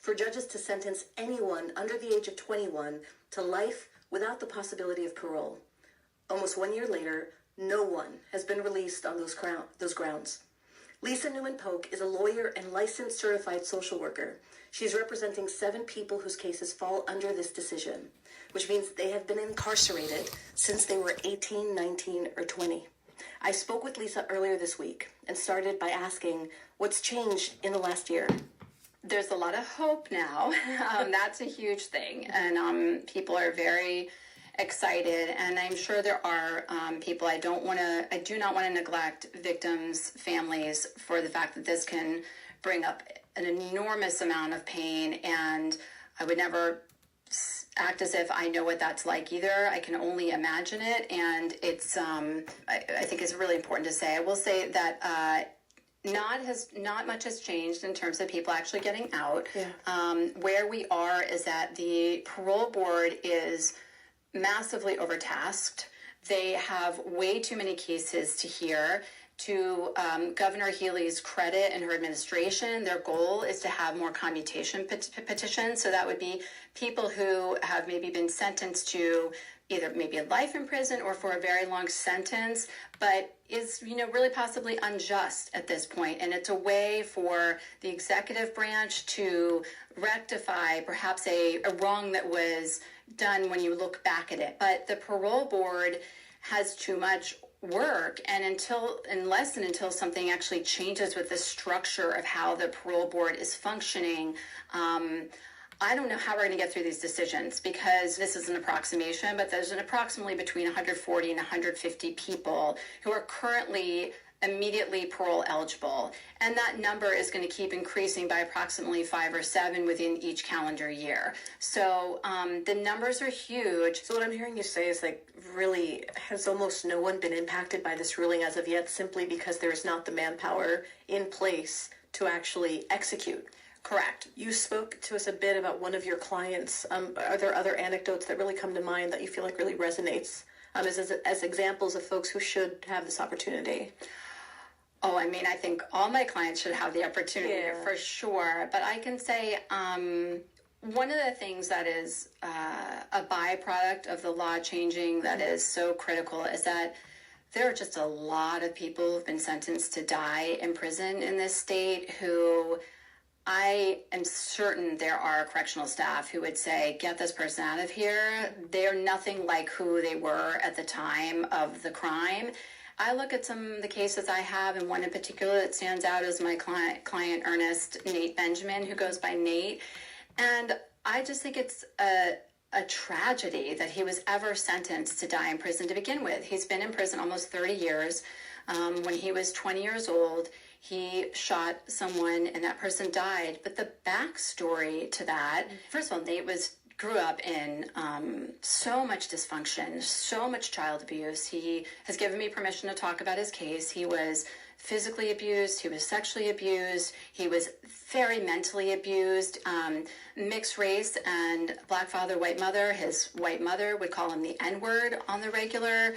for judges to sentence anyone under the age of 21 to life without the possibility of parole. Almost 1 year later, no one has been released on those grounds. Lisa Newman Polk is a lawyer and licensed certified social worker. She's representing 7 people whose cases fall under this decision, which means they have been incarcerated since they were 18, 19, or 20. I spoke with Lisa earlier this week and started by asking what's changed in the last year. There's a lot of hope now. That's a huge thing. And people are very excited. And I'm sure there are people, I do not want to neglect victims' families for the fact that this can bring up an enormous amount of pain. And I would never act as if I know what that's like either. I can only imagine it. And it's, I think it's really important to say. I will say that not much has changed in terms of people actually getting out. Yeah. Where we are is that the parole board is massively overtasked. They have way too many cases to hear. To Governor Healey's credit and her administration, their goal is to have more commutation petitions. So that would be people who have maybe been sentenced to either maybe a life in prison or for a very long sentence, but is, really possibly unjust at this point. And it's a way for the executive branch to rectify perhaps a wrong that was done when you look back at it. But the parole board has too much work, and until something actually changes with the structure of how the parole board is functioning, I don't know how we're going to get through these decisions, because this is an approximation, but there's approximately between 140 and 150 people who are currently immediately parole eligible, and that number is going to keep increasing by approximately 5 or 7 within each calendar year. So the numbers are huge. So what I'm hearing you say is, really, has almost no one been impacted by this ruling as of yet, simply because there is not the manpower in place to actually execute? Correct. You spoke to us a bit about one of your clients. Are there other anecdotes that really come to mind that you feel like really resonates as examples of folks who should have this opportunity? Oh, I think all my clients should have the opportunity, for sure. But I can say one of the things that is a byproduct of the law changing that is so critical is that there are just a lot of people who've been sentenced to die in prison in this state who I am certain there are correctional staff who would say, get this person out of here. They're nothing like who they were at the time of the crime. I look at some of the cases I have, and one in particular that stands out is my client Ernest Nate Benjamin, who goes by Nate. And I just think it's a tragedy that he was ever sentenced to die in prison to begin with. He's been in prison almost 30 years. When he was 20 years old, he shot someone and that person died. But the backstory to that, first of all, Nate grew up in so much dysfunction, so much child abuse. He has given me permission to talk about his case. He was physically abused. He was sexually abused. He was very mentally abused. Mixed race and black father, white mother. His white mother would call him the N-word on the regular.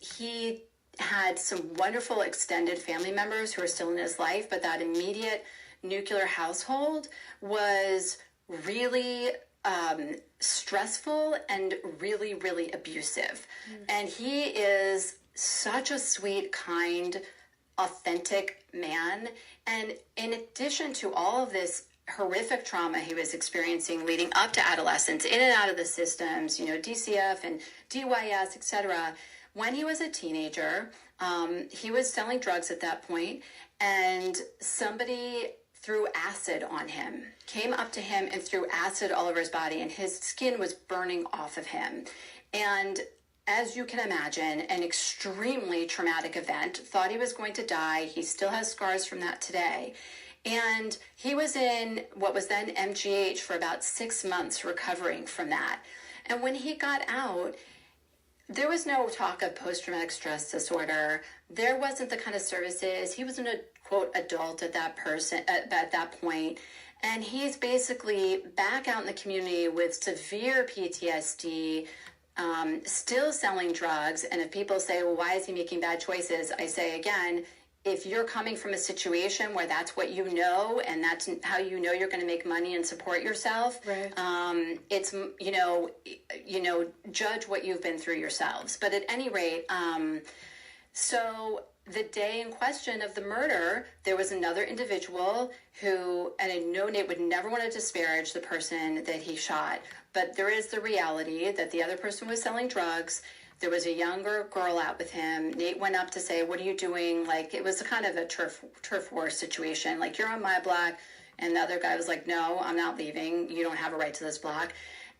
He had some wonderful extended family members who are still in his life, but that immediate nuclear household was really stressful and really, really abusive. And he is such a sweet, kind, authentic man. And in addition to all of this horrific trauma he was experiencing leading up to adolescence, in and out of the systems, DCF and DYS, etc., when he was a teenager, he was selling drugs at that point, and somebody threw acid on him, came up to him and threw acid all over his body, and his skin was burning off of him. And as you can imagine, an extremely traumatic event, thought he was going to die. He still has scars from that today. And he was in what was then MGH for about 6 months recovering from that. And when he got out, there was no talk of post-traumatic stress disorder. There wasn't the kind of services. He wasn't a, quote, adult at that point. And he's basically back out in the community with severe PTSD, still selling drugs. And if people say, well, why is he making bad choices? I say, again, if you're coming from a situation where that's what you know and that's how you know you're going to make money and support yourself, right. It's judge what you've been through yourselves. But at any rate, so the day in question of the murder, there was another individual who, and I know Nate would never want to disparage the person that he shot, but there is the reality that the other person was selling drugs. There was a younger girl out with him. Nate went up to say, "What are you doing?" Like, it was a kind of a turf war situation. Like, "You're on my block." And the other guy was like, "No, I'm not leaving. You don't have a right to this block."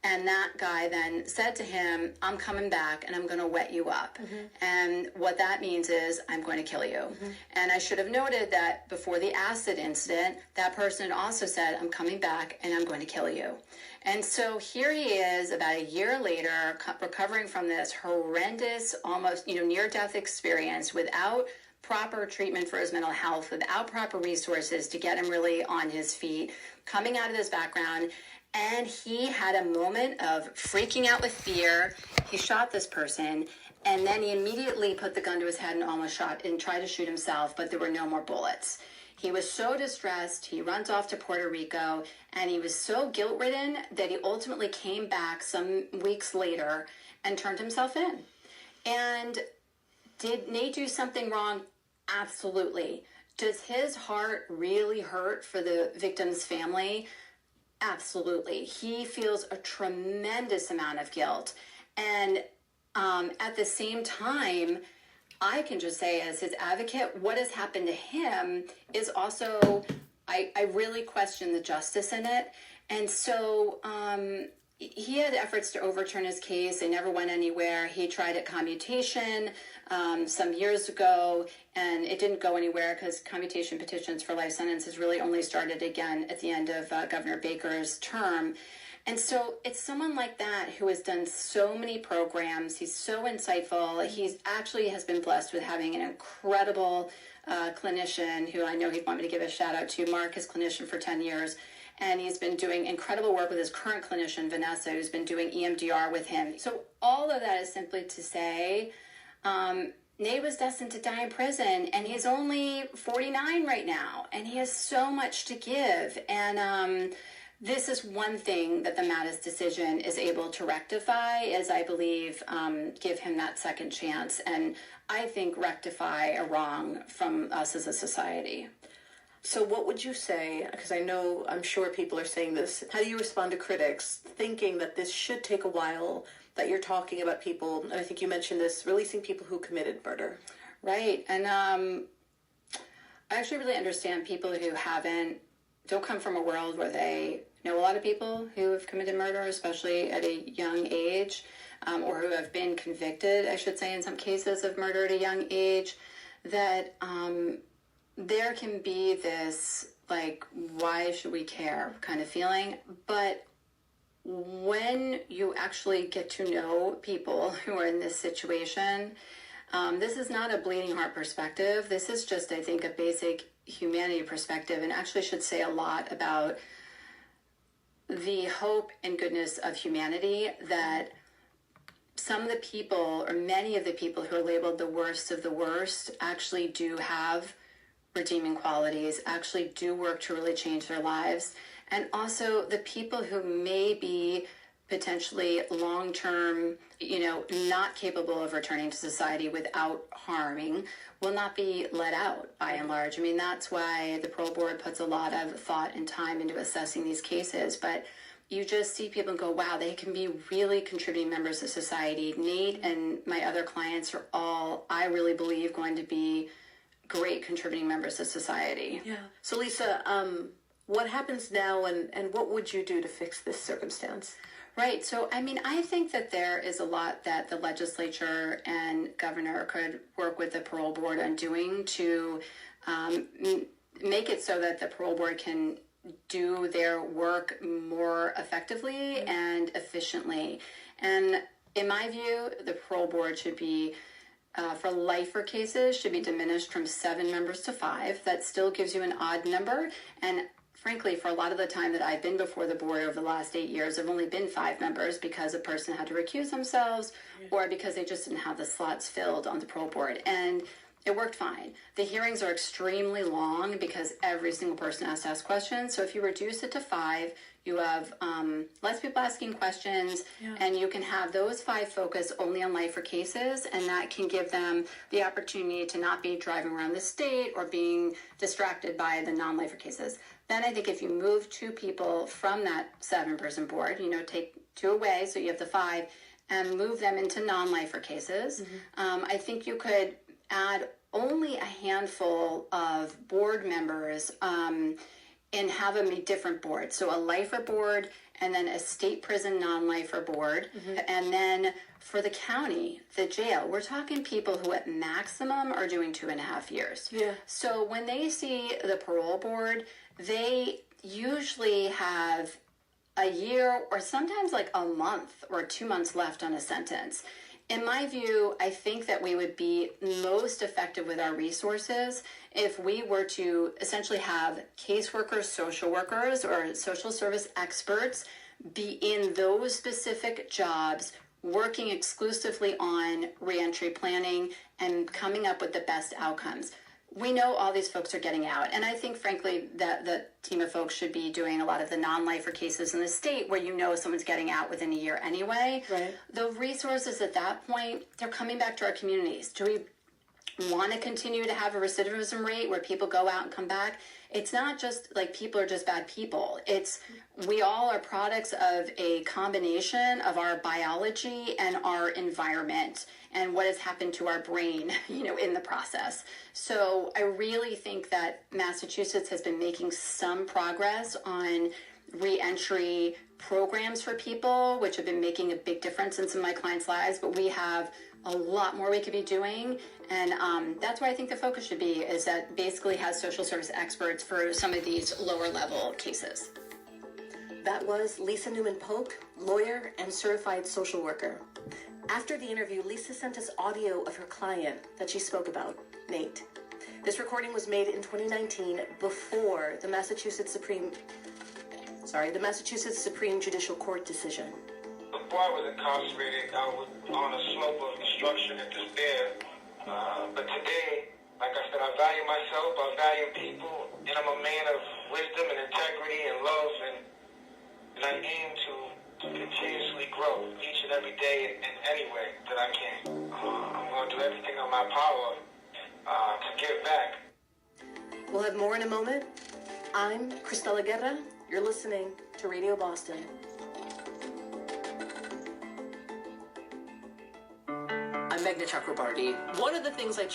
And that guy then said to him, "I'm coming back and I'm going to wet you up." Mm-hmm. And what that means is, I'm going to kill you. Mm-hmm. And I should have noted that before the acid incident, that person also said, "I'm coming back and I'm going to kill you." And so here he is about a year later, recovering from this horrendous, almost, near-death experience without proper treatment for his mental health, without proper resources to get him really on his feet, coming out of this background. And he had a moment of freaking out with fear. He shot this person, and then he immediately put the gun to his head and almost shot and tried to shoot himself, but there were no more bullets. He was so distressed, he runs off to Puerto Rico, and he was so guilt-ridden that he ultimately came back some weeks later and turned himself in. And did Nate do something wrong? Absolutely. Does his heart really hurt for the victim's family? Absolutely. He feels a tremendous amount of guilt. And at the same time, I can just say, as his advocate, what has happened to him is also, I really question the justice in it. And so he had efforts to overturn his case. They never went anywhere. He tried at commutation some years ago, and it didn't go anywhere because commutation petitions for life sentences really only started again at the end of Governor Baker's term. And so it's someone like that who has done so many programs. He's so insightful. He's actually has been blessed with having an incredible clinician who I know he'd want me to give a shout out to, Mark, his clinician for 10 years. And he's been doing incredible work with his current clinician, Vanessa, who's been doing EMDR with him. So all of that is simply to say, Nate was destined to die in prison, and he's only 49 right now, and he has so much to give. And this is one thing that the Mattis decision is able to rectify, is, I believe, give him that second chance, and I think rectify a wrong from us as a society. So what would you say, because I'm sure people are saying this, how do you respond to critics thinking that this should take a while, that you're talking about people, and I think you mentioned this, releasing people who committed murder? Right, and I actually really understand people who don't come from a world where they know a lot of people who have committed murder, especially at a young age, or who have been convicted, I should say, in some cases of murder at a young age, that there can be this, like, why should we care kind of feeling. But when you actually get to know people who are in this situation, this is not a bleeding heart perspective. This is just, I think, a basic humanity perspective, and actually should say a lot about the hope and goodness of humanity, that some of the people, or many of the people who are labeled the worst of the worst, actually do have redeeming qualities, actually do work to really change their lives. And also the people who may be potentially long-term, not capable of returning to society without harming, will not be let out by and large. I mean, that's why the parole board puts a lot of thought and time into assessing these cases. But you just see people and go, wow, they can be really contributing members of society. Nate and my other clients are all, I really believe, going to be great contributing members of society. Yeah. So Lisa, what happens now, and what would you do to fix this circumstance? Right. So, I mean, I think that there is a lot that the legislature and governor could work with the parole board on doing to make it so that the parole board can do their work more effectively and efficiently. And in my view, the parole board should be, for lifer cases, should be diminished from 7 members to 5. That still gives you an odd number. And frankly, for a lot of the time that I've been before the board over the last 8 years, there have only been 5 members because a person had to recuse themselves or because they just didn't have the slots filled on the parole board. And It worked fine. The hearings are extremely long because every single person has to ask questions. So if you reduce it to 5, you have less people asking questions, and you can have those 5 focus only on lifer cases, and that can give them the opportunity to not be driving around the state or being distracted by the non-lifer cases. Then I think if you move 2 people from that 7-person board, take 2 away, so you have the 5, and move them into non-lifer cases, I think you could add only a handful of board members and have them be different boards. So a lifer board and then a state prison non-lifer board. And then for the county, the jail, we're talking people who at maximum are doing 2.5 years. Yeah. So when they see the parole board, they usually have a year or sometimes like a month or 2 months left on a sentence. In my view, I think that we would be most effective with our resources if we were to essentially have caseworkers, social workers, or social service experts be in those specific jobs, working exclusively on reentry planning and coming up with the best outcomes. We know all these folks are getting out, and I think, frankly, that the team of folks should be doing a lot of the non-lifer cases in the state where someone's getting out within a year anyway. Right. The resources at that point, they're coming back to our communities. Do we want to continue to have a recidivism rate where people go out and come back? It's not just like people are just bad people. It's we all are products of a combination of our biology and our environment and what has happened to our brain, in the process. So I really think that Massachusetts has been making some progress on reentry programs for people, which have been making a big difference in some of my clients' lives, but we have a lot more we could be doing, and that's where I think the focus should be, is that basically has social service experts for some of these lower level cases. That was Lisa Newman Polk, lawyer and certified social worker. After the interview, Lisa sent us audio of her client that she spoke about, Nate. This recording was made in 2019 before the Massachusetts Supreme Judicial Court decision. Before I was incarcerated, I was on a slope of destruction and despair. But today, like I said, I value myself, I value people, and I'm a man of wisdom and integrity and love, and I aim to continuously grow each and every day in any way that I can. I'm going to do everything in my power to give back. We'll have more in a moment. I'm Cristela Guerra. You're listening to Radio Boston. I'm Meghna Chakrabarty. One of the things I